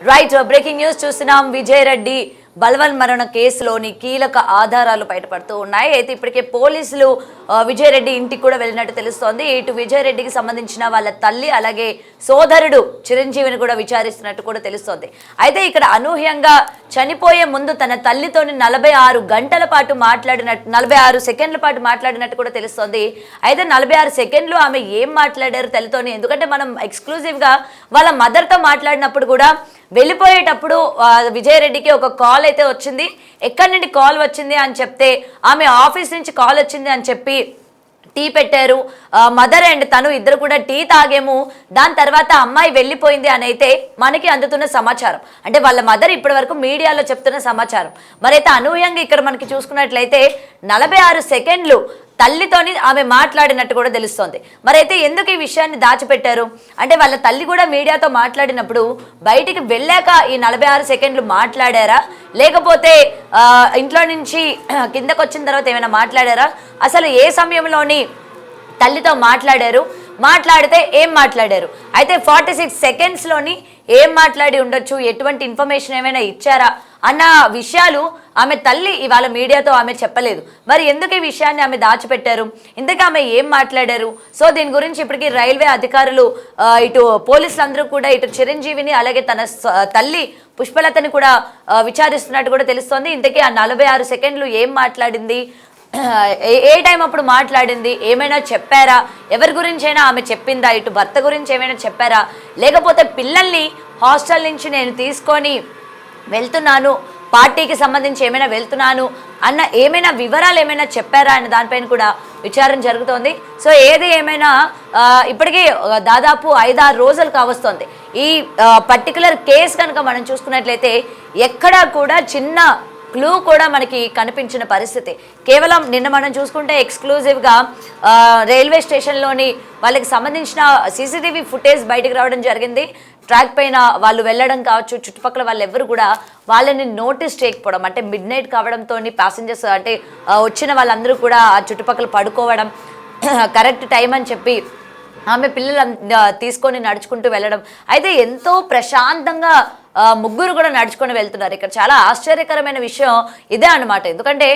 Right breaking news చూస్తున్నాం. విజయ్ రెడ్డి బలవన్మరణ కేసులోని కీలక ఆధారాలు బయటపడుతూ ఉన్నాయి. అయితే ఇప్పటికే పోలీసులు విజయ్ రెడ్డి ఇంటికి కూడా వెళ్ళినట్టు తెలుస్తోంది. ఇటు విజయ్ రెడ్డికి సంబంధించిన వాళ్ళ తల్లి అలాగే సోదరుడు చిరంజీవిని కూడా విచారిస్తున్నట్టు కూడా తెలుస్తోంది. అయితే ఇక్కడ అనూహ్యంగా చనిపోయే ముందు తన తల్లితోని 46 గంటల పాటు 46 సెకండ్ల పాటు మాట్లాడినట్టు కూడా తెలుస్తోంది. అయితే 46 సెకండ్లు ఆమె ఏం మాట్లాడారు తల్లితోని, ఎందుకంటే మనం ఎక్స్క్లూజివ్గా వాళ్ళ మదర్తో మాట్లాడినప్పుడు కూడా వెళ్ళిపోయేటప్పుడు విజయ్ రెడ్డికి ఒక కాల్ అయితే వచ్చింది. ఎక్కడి నుండి కాల్ వచ్చింది అని చెప్తే ఆమె ఆఫీస్ నుంచి కాల్ వచ్చింది అని చెప్పి టీ పెట్టారు. మదర్ అండ్ తను ఇద్దరు కూడా టీ తాగేము. దాని తర్వాత అమ్మాయి వెళ్ళిపోయింది అని అయితే మనకి అందుతున్న సమాచారం. అంటే వాళ్ళ మదర్ ఇప్పటి వరకు మీడియాలో చెప్తున్న సమాచారం. మరైతే అనూహ్యంగా ఇక్కడ మనకి చూసుకున్నట్లయితే 46 సెకండ్లు తల్లితోని ఆమె మాట్లాడినట్టు కూడా తెలుస్తోంది. మరైతే ఎందుకు ఈ విషయాన్ని దాచిపెట్టారు అంటే వాళ్ళ తల్లి కూడా మీడియాతో మాట్లాడినప్పుడు బయటికి వెళ్ళాక ఈ 46 సెకండ్లు మాట్లాడారా, లేకపోతే ఇంట్లో నుంచి కిందకు వచ్చిన తర్వాత ఏమైనా మాట్లాడారా, అసలు ఏ సమయంలోని తల్లితో మాట్లాడారు, మాట్లాడితే ఏం మాట్లాడారు, అయితే 46 సెకండ్స్లోని ఏం మాట్లాడి ఉండొచ్చు, ఎటువంటి ఇన్ఫర్మేషన్ ఏమైనా ఇచ్చారా అన్న విషయాలు ఆమె తల్లి ఇవాళ మీడియాతో ఆమె చెప్పలేదు. మరి ఎందుకు ఈ విషయాన్ని ఆమె దాచిపెట్టారు, ఇంతకీ ఆమె ఏం మాట్లాడారు? సో దీని గురించి ఇప్పటికీ రైల్వే అధికారులు ఇటు పోలీసులందరూ కూడా ఇటు చిరంజీవిని అలాగే తన తల్లి పుష్పలతని కూడా విచారిస్తున్నట్టు కూడా తెలుస్తోంది. ఇంతకీ ఆ 46 సెకండ్లు ఏం మాట్లాడింది, ఏ టైం అప్పుడు మాట్లాడింది, ఏమైనా చెప్పారా, ఎవరి గురించైనా ఆమె చెప్పిందా, ఇటు భర్త గురించి ఏమైనా చెప్పారా, లేకపోతే పిల్లల్ని హాస్టల్ నుంచి నేను తీసుకొని వెళ్తున్నాను, పార్టీకి సంబంధించి ఏమైనా వెళ్తున్నాను అన్న ఏమైనా వివరాలు ఏమైనా చెప్పారా అన్న దానిపైన కూడా విచారణ జరుగుతోంది. సో ఏది ఏమైనా ఇప్పటికీ దాదాపు 5-6 రోజులు కావస్తోంది ఈ పర్టికులర్ కేసు కనుక మనం చూసుకున్నట్లయితే ఎక్కడా కూడా చిన్న క్లూ కూడా మనకి కనిపించిన పరిస్థితి. కేవలం నిన్న మనం చూసుకుంటే ఎక్స్క్లూజివ్గా రైల్వే స్టేషన్లోని వాళ్ళకి సంబంధించిన సీసీటీవీ ఫుటేజ్ బయటకు రావడం జరిగింది. ట్రాక్ పైన వాళ్ళు వెళ్ళడం కావచ్చు, చుట్టుపక్కల వాళ్ళు ఎవరు కూడా వాళ్ళని నోటీస్ చేయకపోవడం, అంటే మిడ్ నైట్ కావడంతో ప్యాసింజర్స్ అంటే వచ్చిన వాళ్ళందరూ కూడా ఆ చుట్టుపక్కల పడుకోవడం, కరెక్ట్ టైం అని చెప్పి ఆమె పిల్లలు తీసుకొని నడుచుకుంటూ వెళ్ళడం, అయితే ఎంతో ప్రశాంతంగా ముగ్గురు కూడా నడుచుకొని వెళ్తున్నారు. ఇక్కడ చాలా ఆశ్చర్యకరమైన విషయం ఇదే అనమాట. ఎందుకంటే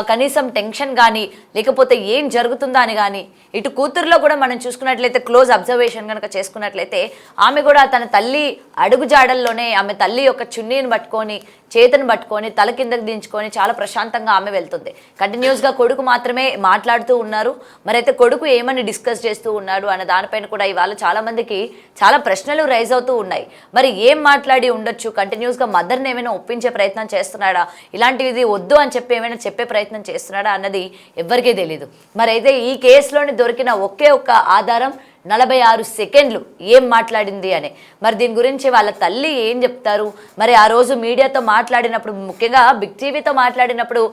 కనీసం టెన్షన్ కానీ లేకపోతే ఏం జరుగుతుందా అని కానీ, ఇటు కూతురులో కూడా మనం చూసుకున్నట్లయితే క్లోజ్ అబ్జర్వేషన్ కనుక చేసుకున్నట్లయితే ఆమె కూడా తన తల్లి అడుగుజాడల్లోనే ఆమె తల్లి యొక్క చున్నీని పట్టుకొని చేతిని పట్టుకొని తల కిందకి దించుకొని చాలా ప్రశాంతంగా ఆమె వెళ్తుంది. కంటిన్యూస్గా కొడుకు మాత్రమే మాట్లాడుతూ ఉన్నారు. మరైతే కొడుకు ఏమని డిస్కస్ చేస్తూ ఉన్నాడు అన్న దానిపైన కూడా ఇవాళ చాలామందికి చాలా ప్రశ్నలు రైజ్ అవుతూ ఉన్నాయి. మరి ఏం మాట్లాడి ఉండొచ్చు, కంటిన్యూస్గా మదర్ని ఏమైనా ఒప్పించే ప్రయత్నం చేస్తున్నాడా, ఇలాంటిది వద్దు అని చెప్పి ఏమైనా చెప్పే ప్రయత్నం చేస్తున్నాడా అన్నది ఎవ్వరికీ తెలీదు. మరైతే ఈ కేసులోని దొరికిన ఒకే ఒక్క ఆధారం 46 సెకండ్లు ఏం మాట్లాడింది అని. మరి దీని గురించి వాళ్ళ తల్లి ఏం చెప్తారు, మరి ఆ రోజు మీడియాతో మాట్లాడినప్పుడు, ముఖ్యంగా బిగ్ టీవీతో మాట్లాడినప్పుడు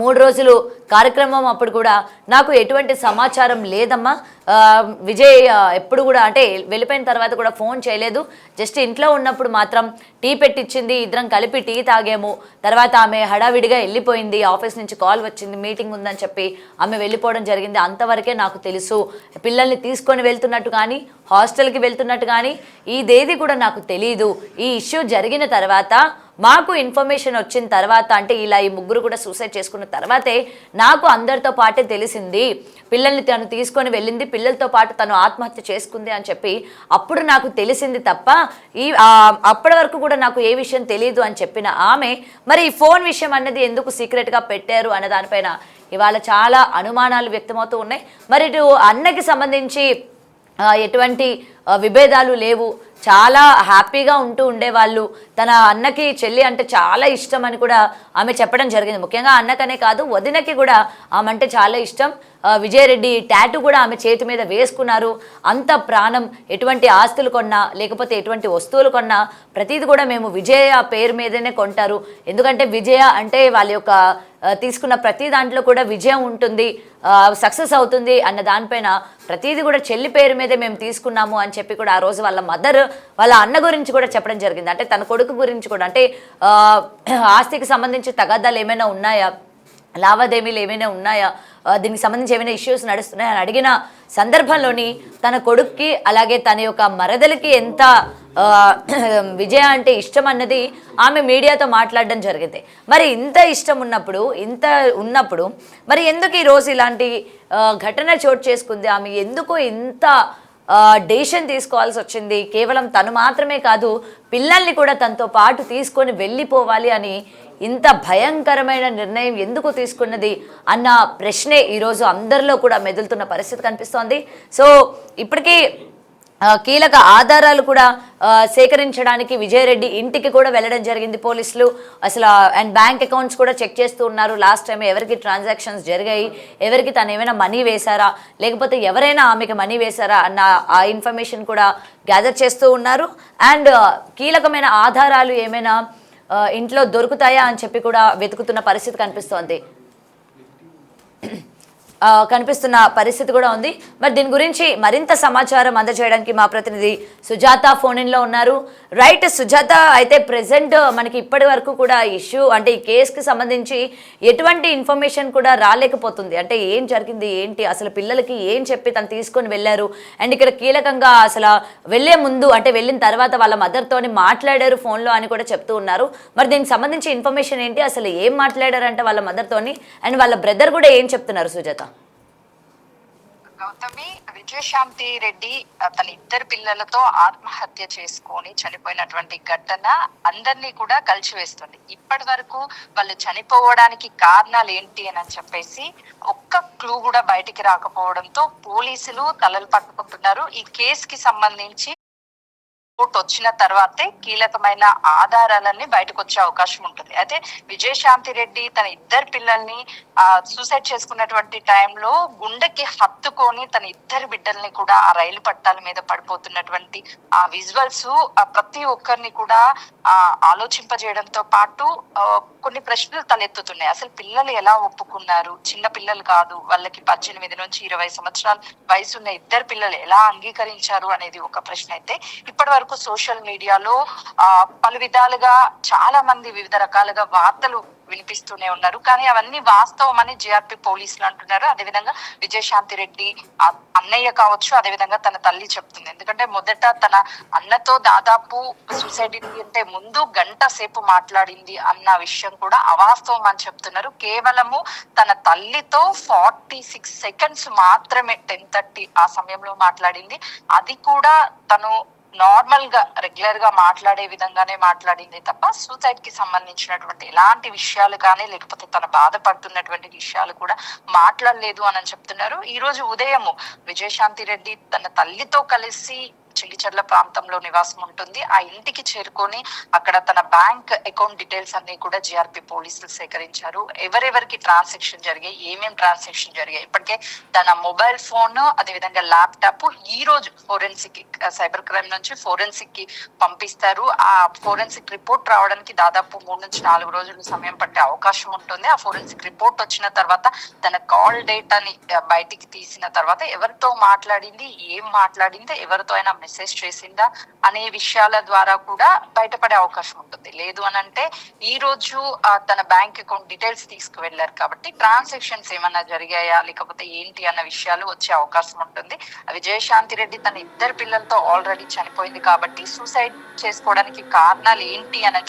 3 రోజులు కార్యక్రమం అప్పుడు కూడా నాకు ఎటువంటి సమాచారం లేదమ్మా, విజయ్ ఎప్పుడు కూడా అంటే వెళ్ళిపోయిన తర్వాత కూడా ఫోన్ చేయలేదు, జస్ట్ ఇంట్లో ఉన్నప్పుడు మాత్రం టీ పెట్టించింది, ఇద్దరం కలిపి టీ తాగాము, తర్వాత ఆమె హడావిడిగా వెళ్ళిపోయింది, ఆఫీస్ నుంచి కాల్ వచ్చింది, మీటింగ్ ఉందని చెప్పి ఆమె వెళ్ళిపోవడం జరిగింది, అంతవరకే నాకు తెలుసు. పిల్లల్ని తీసుకొని వెళ్తున్నట్టు కానీ హాస్టల్కి వెళ్తున్నట్టు కానీ ఇదేది కూడా నాకు తెలీదు. ఈ ఇష్యూ జరిగిన తర్వాత మాకు ఇన్ఫర్మేషన్ వచ్చిన తర్వాత, అంటే ఇలా ఈ ముగ్గురు కూడా సూసైడ్ చేసుకున్న తర్వాతే నాకు అందరితో పాటే తెలిసింది, పిల్లల్ని తను తీసుకొని వెళ్ళింది, పిల్లలతో పాటు తను ఆత్మహత్య చేసుకుంది అని చెప్పి అప్పుడు నాకు తెలిసింది తప్ప అప్పటి వరకు కూడా నాకు ఏ విషయం తెలియదు అని చెప్పిన ఆమె మరి ఈ ఫోన్ విషయం అన్నది ఎందుకు సీక్రెట్గా పెట్టారు అనే దానిపైన ఇవాళ చాలా అనుమానాలు వ్యక్తమవుతూ ఉన్నాయి. మరి ఇటు అన్నకి సంబంధించి ఎటువంటి విభేదాలు లేవు, చాలా హ్యాపీగా ఉంటూ ఉండేవాళ్ళు, తన అన్నకి చెల్లి అంటే చాలా ఇష్టం అని కూడా ఆమె చెప్పడం జరిగింది. ముఖ్యంగా అన్నకనే కాదు వదినకి కూడా ఆమె అంటే చాలా ఇష్టం. విజయ్ రెడ్డి టాటూ కూడా ఆమె చేతి మీద వేసుకున్నారు. అంత ప్రాణం, ఎటువంటి ఆస్తులు కొన్నా లేకపోతే ఎటువంటి వస్తువులు కొన్నా ప్రతిది కూడా మేము విజయ పేరు మీదనే కొంటారు, ఎందుకంటే విజయ అంటే వాళ్ళ యొక్క తీసుకున్న ప్రతి దాంట్లో కూడా విజయం ఉంటుంది, సక్సెస్ అవుతుంది అన్న దానిపైన ప్రతిదీ కూడా చెల్లి పేరు మీదే మేము తీసుకున్నాము అని చెప్పి కూడా ఆ రోజు వాళ్ళ మదర్ వాళ్ళ అన్న గురించి కూడా చెప్పడం జరిగింది. అంటే తన కొడుకు గురించి కూడా, అంటే ఆస్తికి సంబంధించి తగాదాలు ఏమైనా ఉన్నాయా, లావాదేవీలు ఏమైనా ఉన్నాయా, దీనికి సంబంధించి ఏమైనా ఇష్యూస్ నడుస్తున్నాయా అని అడిగిన సందర్భంలోని తన కొడుక్కి అలాగే తన యొక్క మరదలికి ఎంత విజయ అంటే ఇష్టం అన్నది ఆమె మీడియాతో మాట్లాడడం జరిగింది. మరి ఇంత ఇష్టం ఉన్నప్పుడు మరి ఎందుకు ఈరోజు ఇలాంటి ఘటన చోటు చేసుకుంది, ఆమె ఎందుకు ఇంత డెసిషన్ తీసుకోవాల్సి వచ్చింది, కేవలం తను మాత్రమే కాదు పిల్లల్ని కూడా తనతో పాటు తీసుకొని వెళ్ళిపోవాలి అని ఇంత భయంకరమైన నిర్ణయం ఎందుకు తీసుకున్నది అన్న ప్రశ్నే ఈరోజు అందరిలో కూడా మెదులుతున్న పరిస్థితి కనిపిస్తోంది. సో ఇప్పటికీ కీలక ఆధారాలు కూడా సేకరించడానికి విజయరెడ్డి ఇంటికి కూడా వెళ్ళడం జరిగింది పోలీసులు. అసలు అండ్ బ్యాంక్ అకౌంట్స్ కూడా చెక్ చేస్తూ ఉన్నారు. లాస్ట్ టైం ఎవరికి ట్రాన్సాక్షన్స్ జరిగాయి, ఎవరికి తను ఏమైనా మనీ వేశారా, లేకపోతే ఎవరైనా ఆమెకి మనీ వేశారా అన్న ఆ ఇన్ఫర్మేషన్ కూడా గ్యాదర్ చేస్తూ ఉన్నారు. అండ్ కీలకమైన ఆధారాలు ఏమైనా ఇంట్లో దొరుకుతాయా అని చెప్పి కూడా వెతుకుతున్న పరిస్థితి కనిపిస్తున్న పరిస్థితి కూడా ఉంది. మరి దీని గురించి మరింత సమాచారం అందజేయడానికి మా ప్రతినిధి సుజాత ఫోన్ ఇన్లో ఉన్నారు. రైట్ సుజాత, అయితే ప్రెసెంట్ మనకి ఇప్పటి వరకు కూడా ఇష్యూ అంటే ఈ కేసుకి సంబంధించి ఎటువంటి ఇన్ఫర్మేషన్ కూడా రాలేకపోతుంది. అంటే ఏం జరిగింది ఏంటి, అసలు పిల్లలకి ఏం చెప్పి తను తీసుకొని వెళ్ళారు, అండ్ ఇక్కడ కీలకంగా అసలు వెళ్లే ముందు అంటే వెళ్ళిన తర్వాత వాళ్ళ మదర్తోని మాట్లాడారు ఫోన్లో అని కూడా చెప్తూ ఉన్నారు. మరి దీనికి సంబంధించి ఇన్ఫర్మేషన్ ఏంటి, అసలు ఏం మాట్లాడారంటే వాళ్ళ మదర్తోని, అండ్ వాళ్ళ బ్రదర్ కూడా ఏం చెప్తున్నారు సుజాత? గౌతమి, విజయశాంతి రెడ్డి తన ఇద్దరు పిల్లలతో ఆత్మహత్య చేసుకొని చనిపోయినటువంటి ఘటన అందరినీ కూడా కలిసివేస్తుంది. ఇప్పటి వరకు వాళ్ళు చనిపోవడానికి కారణాలు ఏంటి అని చెప్పేసి ఒక్క క్లూ కూడా బయటికి రాకపోవడంతో పోలీసులు తలలు పట్టుకుంటున్నారు. ఈ కేసుకి సంబంధించి రిపోర్ట్ వచ్చిన తర్వాతే కీలకమైన ఆధారాలన్నీ బయటకు వచ్చే అవకాశం ఉంటుంది. అయితే విజయశాంతి రెడ్డి తన ఇద్దరు పిల్లల్ని సూసైడ్ చేసుకున్నటువంటి టైంలో గుండెకి హత్తుకొని తన ఇద్దరు బిడ్డల్ని కూడా ఆ రైలు పట్టాల మీద పడిపోతున్నటువంటి ఆ విజువల్స్ ప్రతి ఒక్కరిని కూడా ఆలోచింపజేయడంతో పాటు కొన్ని ప్రశ్నలు తలెత్తుతున్నాయి. అసలు పిల్లలు ఎలా ఒప్పుకున్నారు, చిన్న పిల్లలు కాదు, వాళ్ళకి 18 నుంచి 20 సంవత్సరాల వయసున్న ఇద్దరు పిల్లలు ఎలా అంగీకరించారు అనేది ఒక ప్రశ్న. అయితే ఇప్పటి వరకు సోషల్ మీడియాలో పలు విధాలుగా చాలా మంది వివిధ రకాలుగా వార్తలు వినిపిస్తూనే ఉన్నారు. కానీ అవన్నీ వాస్తవం అని జిఆర్పి పోలీసులు అంటున్నారు. అదేవిధంగా విజయశాంతి రెడ్డి అన్నయ్య కావచ్చు, అదేవిధంగా తన తల్లి చెప్తుంది. ఎందుకంటే మొదట తన అన్నతో దాదాపు సూసైడ్ అంటే ముందు గంట సేపు మాట్లాడింది అన్న విషయం కూడా అవాస్తవం అని చెప్తున్నారు. కేవలము తన తల్లితో 46 సెకండ్స్ మాత్రమే 10:30 ఆ సమయంలో మాట్లాడింది. అది కూడా తను నార్మల్ గా రెగ్యులర్ గా మాట్లాడే విధంగానే మాట్లాడింది తప్ప సూసైడ్ కి సంబంధించినటువంటి ఎలాంటి విషయాలు కానీ లేకపోతే తన బాధపడుతున్నటువంటి విషయాలు కూడా మాట్లాడలేదు అని చెప్తున్నారు. ఈ రోజు ఉదయం విజయశాంతి రెడ్డి తన తల్లితో కలిసి చిల్లిచర్ల ప్రాంతంలో నివాసం ఉంటుంది. ఆ ఇంటికి చేరుకొని అక్కడ తన బ్యాంక్ అకౌంట్ డీటెయిల్స్ అన్ని కూడా జిఆర్పి పోలీసులు సేకరించారు. ఎవరెవరికి ట్రాన్సాక్షన్ జరిగాయి, ఏమేమి ట్రాన్సాక్షన్ జరిగాయి, ఇప్పటికే తన మొబైల్ ఫోన్ అదేవిధంగా ల్యాప్టాప్ ఈ రోజు ఫోరెన్సిక్ సైబర్ క్రైమ్ నుంచి ఫోరెన్సిక్ కి పంపిస్తారు. ఆ ఫోరెన్సిక్ రిపోర్ట్ రావడానికి దాదాపు 3 నుంచి 4 రోజులు సమయం పట్టే అవకాశం ఉంటుంది. ఆ ఫోరెన్సిక్ రిపోర్ట్ వచ్చిన తర్వాత తన కాల్ డేటాని బయటికి తీసిన తర్వాత ఎవరితో మాట్లాడింది, ఏం మాట్లాడింది, ఎవరితో అయినా మెసేజ్ చేసిందా అనే విషయాల ద్వారా కూడా బయటపడే అవకాశం ఉంటుంది. లేదు అని అంటే ఈ రోజు తన బ్యాంక్ అకౌంట్ డీటెయిల్స్ తీసుకువెళ్లారు కాబట్టి ట్రాన్సాక్షన్స్ ఏమన్నా జరిగాయా లేకపోతే ఏంటి అన్న విషయాలు వచ్చే అవకాశం ఉంటుంది. విజయశాంతి రెడ్డి తన ఇద్దరు పిల్లలతో ఆల్రెడీ చనిపోయింది కాబట్టి సూసైడ్ చేసుకోవడానికి కారణాలు ఏంటి అని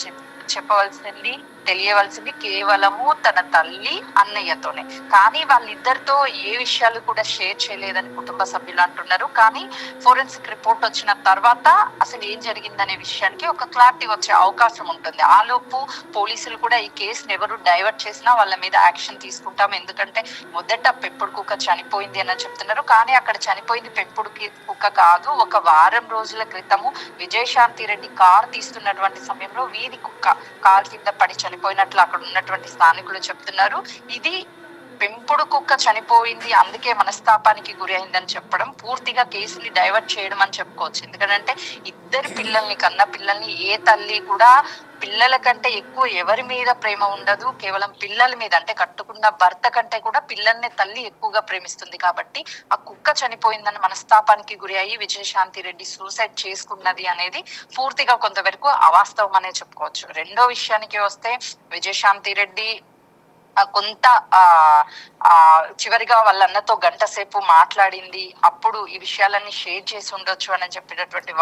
చెప్పవలసింది తెలియవలసింది కేవలము తన తల్లి అన్నయ్యతోనే. కానీ వాళ్ళిద్దరితో ఏ విషయాలు కూడా షేర్ చేయలేదని కుటుంబ సభ్యులు అంటున్నారు. కానీ ఫోరెన్సిక్ రిపోర్ట్ వచ్చిన తర్వాత అసలు ఏం జరిగిందనే విషయానికి ఒక క్లారిటీ వచ్చే అవకాశం ఉంటుంది. ఆలోపు పోలీసులు కూడా ఈ కేసును ఎవరు డైవర్ట్ చేసినా వాళ్ళ మీద యాక్షన్ తీసుకుంటాం. ఎందుకంటే మొదట పెంపుడు కుక్క చనిపోయింది అని చెప్తున్నారు. కానీ అక్కడ చనిపోయింది పెంపుడు కుక్క కాదు. ఒక వారం రోజుల క్రితము విజయశాంతి రెడ్డి కార్ తీస్తున్నటువంటి సమయంలో వీధి కుక్క కార్ కింద పడి చనిపోయినట్లు అక్కడ ఉన్నటువంటి స్థానికులు చెప్తున్నారు. ఇది పెంపుడు కుక్క చనిపోయింది అందుకే మనస్తాపానికి గురి అయిందని చెప్పడం పూర్తిగా కేసుని డైవర్ట్ చేయడం అని చెప్పుకోవచ్చు. ఎందుకంటే ఇద్దరు పిల్లల్ని కన్న పిల్లల్ని ఏ తల్లి కూడా పిల్లల కంటే ఎక్కువ ఎవరి మీద ప్రేమ ఉండదు. కేవలం పిల్లల మీద అంటే కట్టుకున్న భర్త కంటే కూడా పిల్లల్ని తల్లి ఎక్కువగా ప్రేమిస్తుంది. కాబట్టి ఆ కుక్క చనిపోయిందని మనస్తాపానికి గురి అయ్యి విజయశాంతి రెడ్డి సూసైడ్ చేసుకున్నది అనేది పూర్తిగా కొంతవరకు అవాస్తవం అనే చెప్పుకోవచ్చు. రెండో విషయానికి వస్తే విజయశాంతి రెడ్డి కొంత ఆ ఆ చివరిగా వాళ్ళ అన్నతో గంట సేపు మాట్లాడింది, అప్పుడు ఈ విషయాలన్నీ షేర్ చేసి ఉండొచ్చు అని చెప్పినటువంటి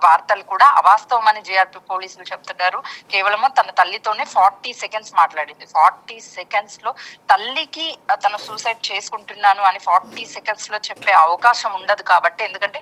వార్తలు కూడా అవాస్తవం అని జేఆర్పీ పోలీసులు చెప్తున్నారు. కేవలము తన తల్లితోనే 40 సెకండ్స్ మాట్లాడింది. 40 సెకండ్స్ లో తల్లికి తను సూసైడ్ చేసుకుంటున్నాను అని 40 సెకండ్స్ లో చెప్పే అవకాశం ఉండదు కాబట్టి, ఎందుకంటే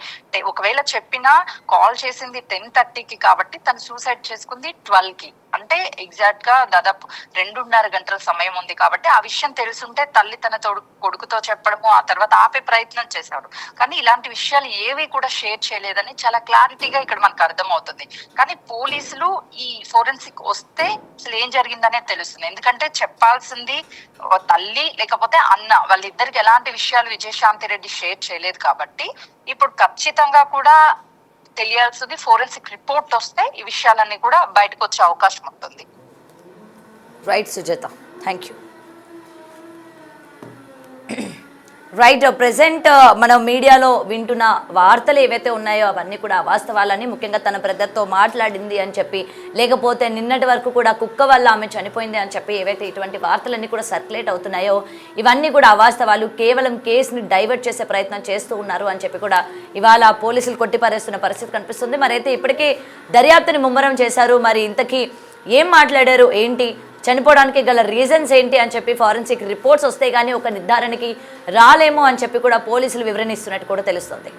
ఒకవేళ చెప్పినా కాల్ చేసింది 10:30కి కాబట్టి తను సూసైడ్ చేసుకుంది 12కి, అంటే ఎగ్జాక్ట్ గా దాదాపు 2.5 గంటల సమయం ఉంది కాబట్టి ఆ విషయం తెలుసుంటే తల్లి తన కొడుకుతో చెప్పడము, ఆ తర్వాత ఆపే ప్రయత్నం చేశాడు. కానీ ఇలాంటి విషయాలు ఏవి కూడా షేర్ చేయలేదని చాలా క్లారిటీగా ఇక్కడ మనకు అర్థమవుతుంది. కానీ పోలీసులు ఈ ఫోరెన్సిక్ వస్తే అసలు ఏం జరిగిందనే తెలుస్తుంది. ఎందుకంటే చెప్పాల్సింది తల్లి లేకపోతే అన్న, వాళ్ళిద్దరికి ఎలాంటి విషయాలు విజయశాంతి రెడ్డి షేర్ చేయలేదు కాబట్టి ఇప్పుడు ఖచ్చితంగా కూడా తెలియాల్సింది ఫోరెన్సిక్ రిపోర్ట్ వస్తే ఈ విషయాలన్నీ కూడా బయటకు వచ్చే అవకాశం ఉంటుంది. Right Sujatha, thank you. Right, present మనం మీడియాలో వింటున్న వార్తలు ఏవైతే ఉన్నాయో అవన్నీ కూడా అవాస్తవాలని, ముఖ్యంగా తన బ్రదర్తో మాట్లాడింది అని చెప్పి, లేకపోతే నిన్నటి వరకు కూడా కుక్క వల్ల ఆమె చనిపోయింది అని చెప్పి ఏవైతే ఇటువంటి వార్తలన్నీ కూడా సర్క్యులేట్ అవుతున్నాయో ఇవన్నీ కూడా అవాస్తవాలు, కేవలం కేసుని డైవర్ట్ చేసే ప్రయత్నం చేస్తూ ఉన్నారు అని చెప్పి కూడా ఇవాళ పోలీసులు కొట్టిపారేస్తున్న పరిస్థితి కనిపిస్తుంది. మరైతే ఇప్పటికీ దర్యాప్తుని ముమ్మరం చేశారు. మరి ఇంతకీ ఏం మాట్లాడారు, ఏంటి, చనిపోవడానికి గల రీజన్స్ ఏంటి అని చెప్పి ఫారెన్సిక్ రిపోర్ట్స్ వస్తే కానీ ఒక నిర్ధారణకి రాలేమో అని చెప్పి కూడా పోలీసులు వివరణ ఇస్తున్నట్టు కూడా తెలుస్తుంది.